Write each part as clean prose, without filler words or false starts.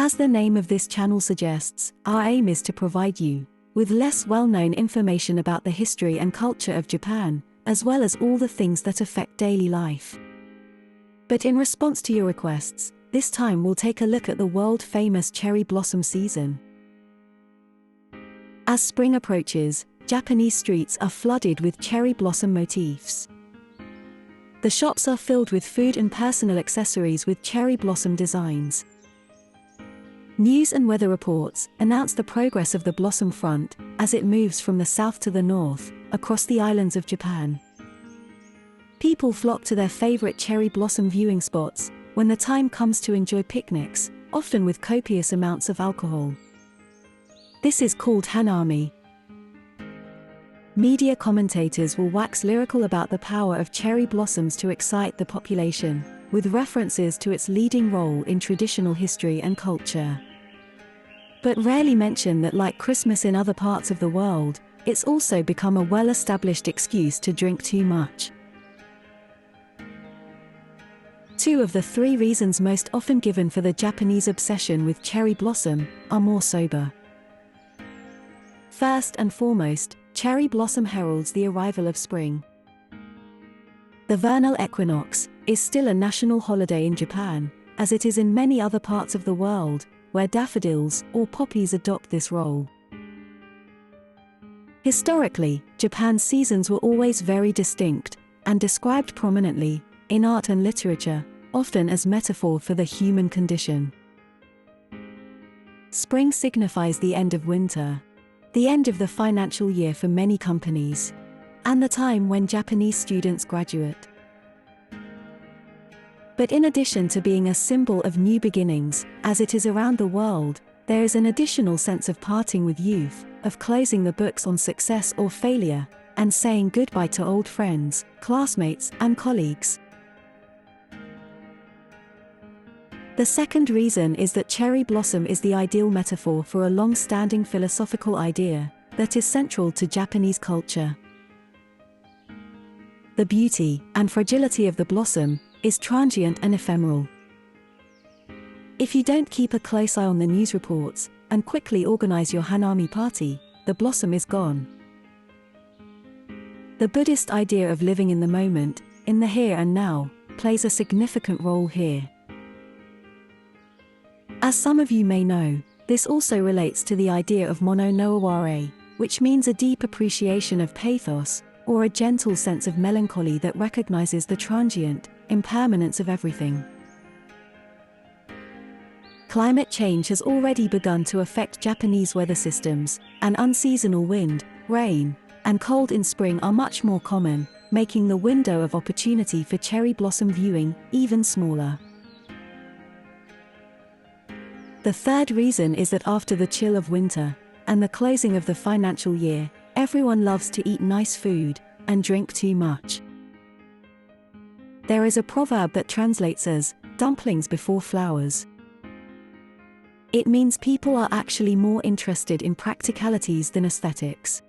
As the name of this channel suggests, our aim is to provide you with less well-known information about the history and culture of Japan, as well as all the things that affect daily life. But in response to your requests, this time we'll take a look at the world-famous cherry blossom season. As spring approaches, Japanese streets are flooded with cherry blossom motifs. The shops are filled with food and personal accessories with cherry blossom designs. News and weather reports announce the progress of the blossom front as it moves from the south to the north, across the islands of Japan. People flock to their favorite cherry blossom viewing spots when the time comes to enjoy picnics, often with copious amounts of alcohol. This is called Hanami. Media commentators will wax lyrical about the power of cherry blossoms to excite the population, with references to its leading role in traditional history and culture. But rarely mention that, like Christmas in other parts of the world, it's also become a well-established excuse to drink too much. 2 of the 3 reasons most often given for the Japanese obsession with cherry blossom are more sober. First and foremost, cherry blossom heralds the arrival of spring. The vernal equinox is still a national holiday in Japan, as it is in many other parts of the world, where daffodils or poppies adopt this role. Historically, Japan's seasons were always very distinct, and described prominently, in art and literature, often as metaphor for the human condition. Spring signifies the end of winter, the end of the financial year for many companies, and the time when Japanese students graduate. But in addition to being a symbol of new beginnings, as it is around the world, there is an additional sense of parting with youth, of closing the books on success or failure, and saying goodbye to old friends, classmates, and colleagues. The second reason is that cherry blossom is the ideal metaphor for a long-standing philosophical idea that is central to Japanese culture. The beauty and fragility of the blossom is transient and ephemeral. If you don't keep a close eye on the news reports and quickly organize your Hanami party, the blossom is gone. The Buddhist idea of living in the moment, in the here and now, plays a significant role here. As some of you may know, this also relates to the idea of mono no aware, which means a deep appreciation of pathos, or a gentle sense of melancholy that recognizes the transient impermanence of everything. Climate change has already begun to affect Japanese weather systems, and unseasonal wind, rain, and cold in spring are much more common, making the window of opportunity for cherry blossom viewing even smaller. The third reason is that after the chill of winter, and the closing of the financial year, everyone loves to eat nice food, and drink too much. There is a proverb that translates as, dumplings before flowers. It means people are actually more interested in practicalities than aesthetics.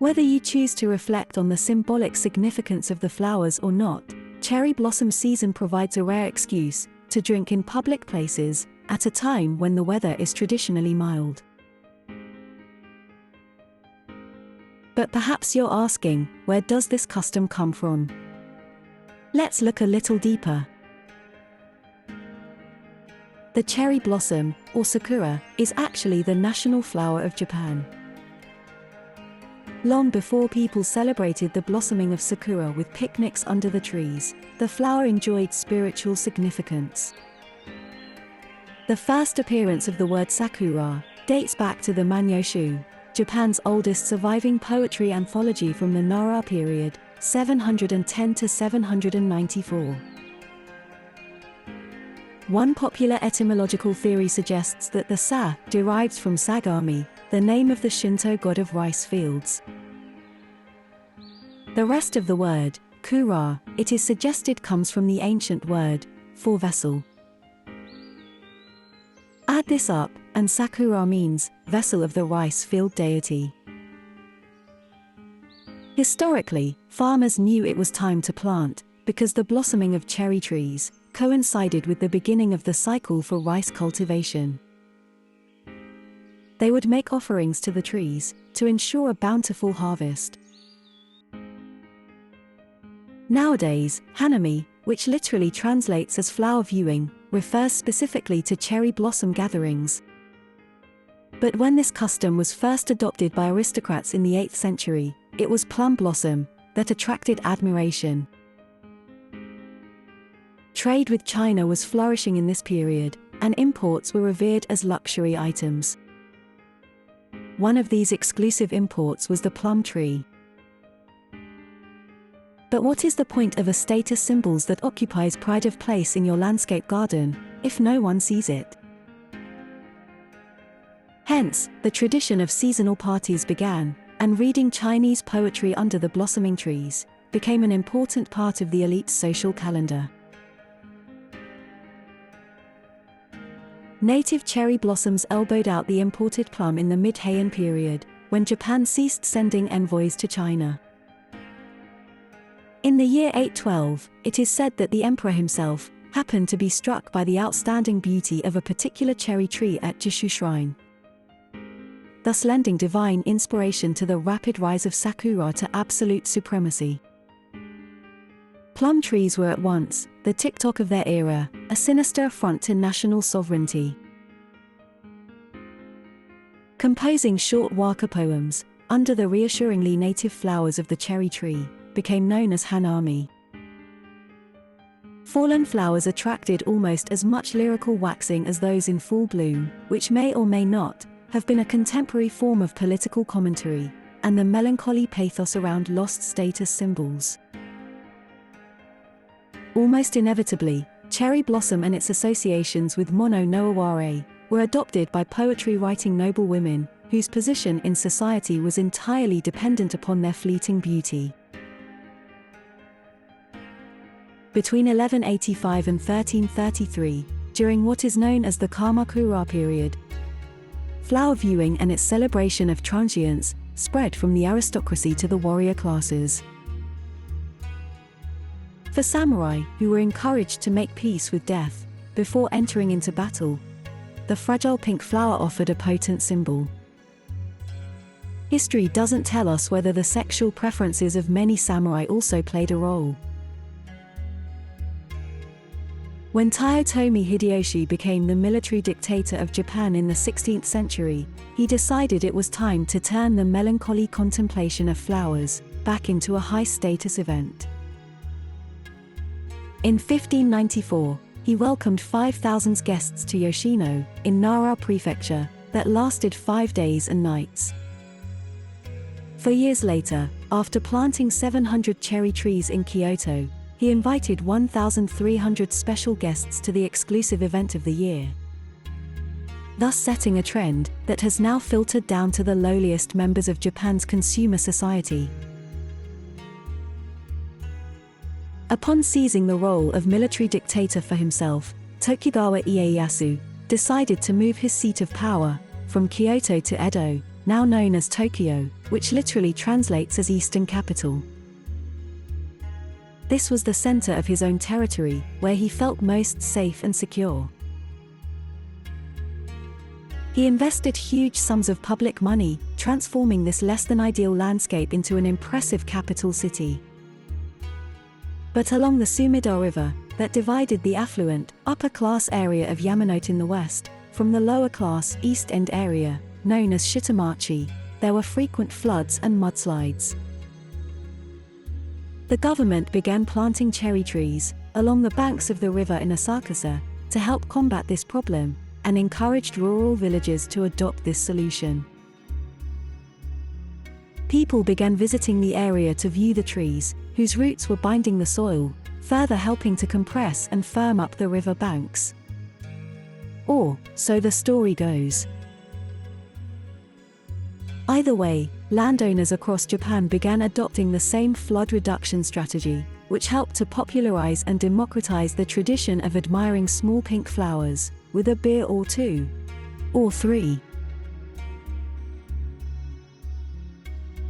Whether you choose to reflect on the symbolic significance of the flowers or not, cherry blossom season provides a rare excuse to drink in public places, at a time when the weather is traditionally mild. But perhaps you're asking, where does this custom come from? Let's look a little deeper. The cherry blossom, or Sakura, is actually the national flower of Japan. Long before people celebrated the blossoming of Sakura with picnics under the trees, the flower enjoyed spiritual significance. The first appearance of the word Sakura dates back to the Manyoshu, Japan's oldest surviving poetry anthology from the Nara period, 710 to 794. One popular etymological theory suggests that the sa derives from Sagami, the name of the Shinto god of rice fields. The rest of the word, kura, it is suggested comes from the ancient word for vessel. Add this up, and Sakura means vessel of the rice field deity. Historically, farmers knew it was time to plant, because the blossoming of cherry trees coincided with the beginning of the cycle for rice cultivation. They would make offerings to the trees to ensure a bountiful harvest. Nowadays, Hanami, which literally translates as flower viewing, refers specifically to cherry blossom gatherings. But when this custom was first adopted by aristocrats in the 8th century, it was plum blossom that attracted admiration. Trade with China was flourishing in this period, and imports were revered as luxury items. One of these exclusive imports was the plum tree. But what is the point of a status symbol that occupies pride of place in your landscape garden, if no one sees it? Hence, the tradition of seasonal parties began, and reading Chinese poetry under the blossoming trees became an important part of the elite's social calendar. Native cherry blossoms elbowed out the imported plum in the mid-Heian period, when Japan ceased sending envoys to China. In the year 812, it is said that the emperor himself happened to be struck by the outstanding beauty of a particular cherry tree at Jishu Shrine, thus lending divine inspiration to the rapid rise of Sakura to absolute supremacy. Plum trees were at once the TikTok of their era, a sinister affront to national sovereignty. Composing short waka poems under the reassuringly native flowers of the cherry tree became known as Hanami. Fallen flowers attracted almost as much lyrical waxing as those in full bloom, which may or may not have been a contemporary form of political commentary, and the melancholy pathos around lost status symbols. Almost inevitably, cherry blossom and its associations with mono no aware were adopted by poetry-writing noble women, whose position in society was entirely dependent upon their fleeting beauty. Between 1185 and 1333, during what is known as the Kamakura period, flower viewing and its celebration of transience spread from the aristocracy to the warrior classes. For samurai, who were encouraged to make peace with death before entering into battle, the fragile pink flower offered a potent symbol. History doesn't tell us whether the sexual preferences of many samurai also played a role. When Toyotomi Hideyoshi became the military dictator of Japan in the 16th century, he decided it was time to turn the melancholy contemplation of flowers back into a high-status event. In 1594, he welcomed 5,000 guests to Yoshino, in Nara Prefecture, that lasted 5 days and nights. 4 years later, after planting 700 cherry trees in Kyoto, he invited 1,300 special guests to the exclusive event of the year, thus setting a trend that has now filtered down to the lowliest members of Japan's consumer society. Upon seizing the role of military dictator for himself, Tokugawa Ieyasu decided to move his seat of power from Kyoto to Edo, now known as Tokyo, which literally translates as Eastern Capital. This was the center of his own territory, where he felt most safe and secure. He invested huge sums of public money, transforming this less-than-ideal landscape into an impressive capital city. But along the Sumida River, that divided the affluent, upper-class area of Yamanote in the west, from the lower-class East End area, known as Shitamachi, there were frequent floods and mudslides. The government began planting cherry trees along the banks of the river in Asakusa to help combat this problem, and encouraged rural villages to adopt this solution. People began visiting the area to view the trees, whose roots were binding the soil, further helping to compress and firm up the river banks. Or, so the story goes. Either way, landowners across Japan began adopting the same flood reduction strategy, which helped to popularize and democratize the tradition of admiring small pink flowers, with a beer or two, or three.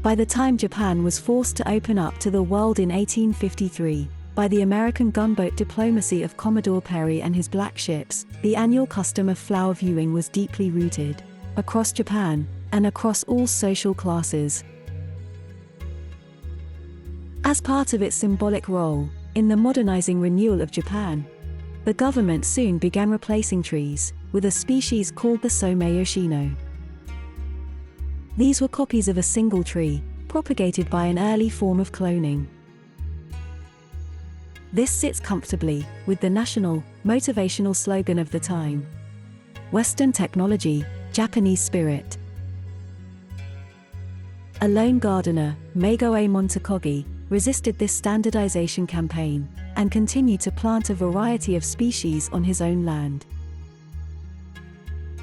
By the time Japan was forced to open up to the world in 1853, by the American gunboat diplomacy of Commodore Perry and his black ships, the annual custom of flower viewing was deeply rooted across Japan and across all social classes. As part of its symbolic role in the modernizing renewal of Japan, the government soon began replacing trees with a species called the Somei Yoshino. These were copies of a single tree, propagated by an early form of cloning. This sits comfortably with the national, motivational slogan of the time: Western technology, Japanese spirit. A lone gardener, Magoe Montekogi, resisted this standardization campaign and continued to plant a variety of species on his own land.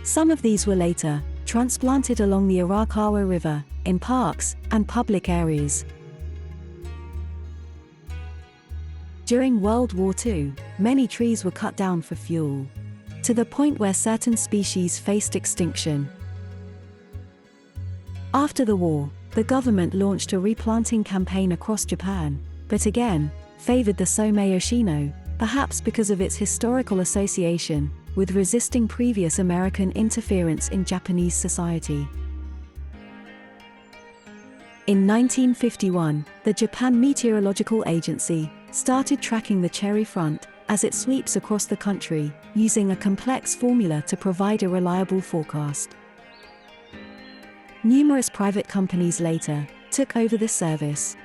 Some of these were later transplanted along the Arakawa River, in parks and public areas. During World War II, many trees were cut down for fuel, to the point where certain species faced extinction. After the war, the government launched a replanting campaign across Japan, but again, favored the Somei Yoshino, perhaps because of its historical association with resisting previous American interference in Japanese society. In 1951, the Japan Meteorological Agency started tracking the cherry front as it sweeps across the country, using a complex formula to provide a reliable forecast. Numerous private companies later took over this service.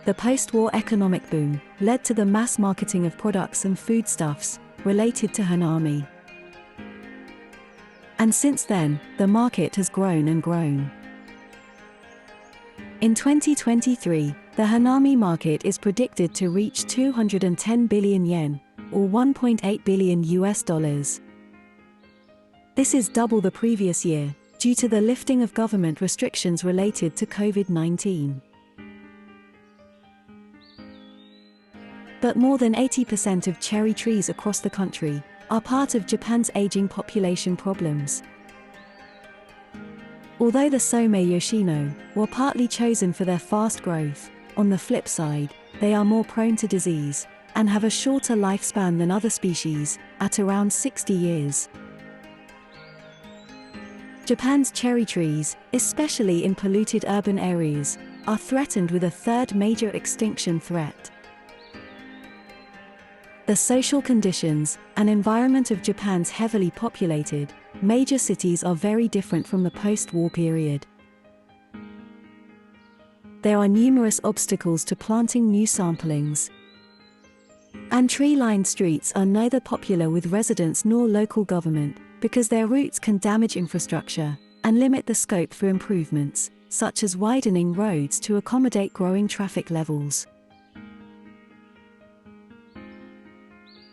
The post-war economic boom led to the mass marketing of products and foodstuffs related to Hanami. And since then, the market has grown and grown. In 2023, the Hanami market is predicted to reach 210 billion yen, or $1.8 billion. This is double the previous year, due to the lifting of government restrictions related to COVID-19. But more than 80% of cherry trees across the country are part of Japan's aging population problems. Although the Somei Yoshino were partly chosen for their fast growth, on the flip side, they are more prone to disease and have a shorter lifespan than other species, at around 60 years. Japan's cherry trees, especially in polluted urban areas, are threatened with a third major extinction threat. The social conditions and environment of Japan's heavily populated, major cities are very different from the post-war period. There are numerous obstacles to planting new samplings. And tree-lined streets are neither popular with residents nor local government, because their routes can damage infrastructure and limit the scope for improvements, such as widening roads to accommodate growing traffic levels.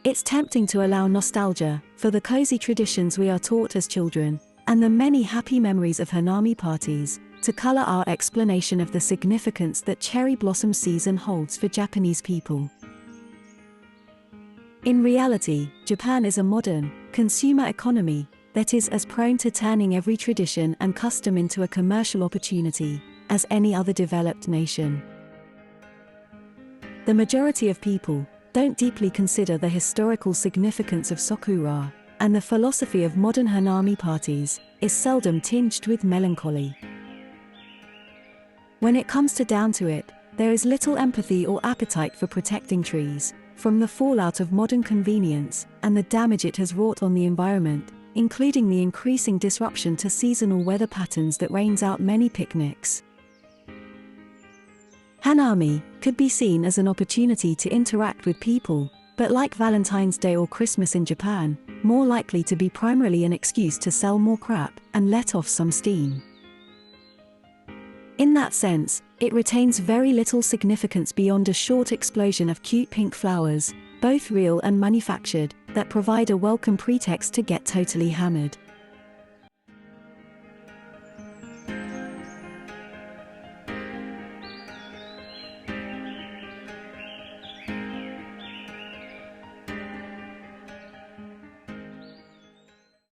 It's tempting to allow nostalgia for the cozy traditions we are taught as children, and the many happy memories of Hanami parties, to color our explanation of the significance that cherry blossom season holds for Japanese people. In reality, Japan is a modern, consumer economy that is as prone to turning every tradition and custom into a commercial opportunity as any other developed nation. The majority of people don't deeply consider the historical significance of Sakura, and the philosophy of modern Hanami parties is seldom tinged with melancholy. When it comes down to it, there is little empathy or appetite for protecting trees from the fallout of modern convenience and the damage it has wrought on the environment, including the increasing disruption to seasonal weather patterns that rains out many picnics. Hanami could be seen as an opportunity to interact with people, but like Valentine's Day or Christmas in Japan, more likely to be primarily an excuse to sell more crap and let off some steam. In that sense, it retains very little significance beyond a short explosion of cute pink flowers, both real and manufactured, that provide a welcome pretext to get totally hammered.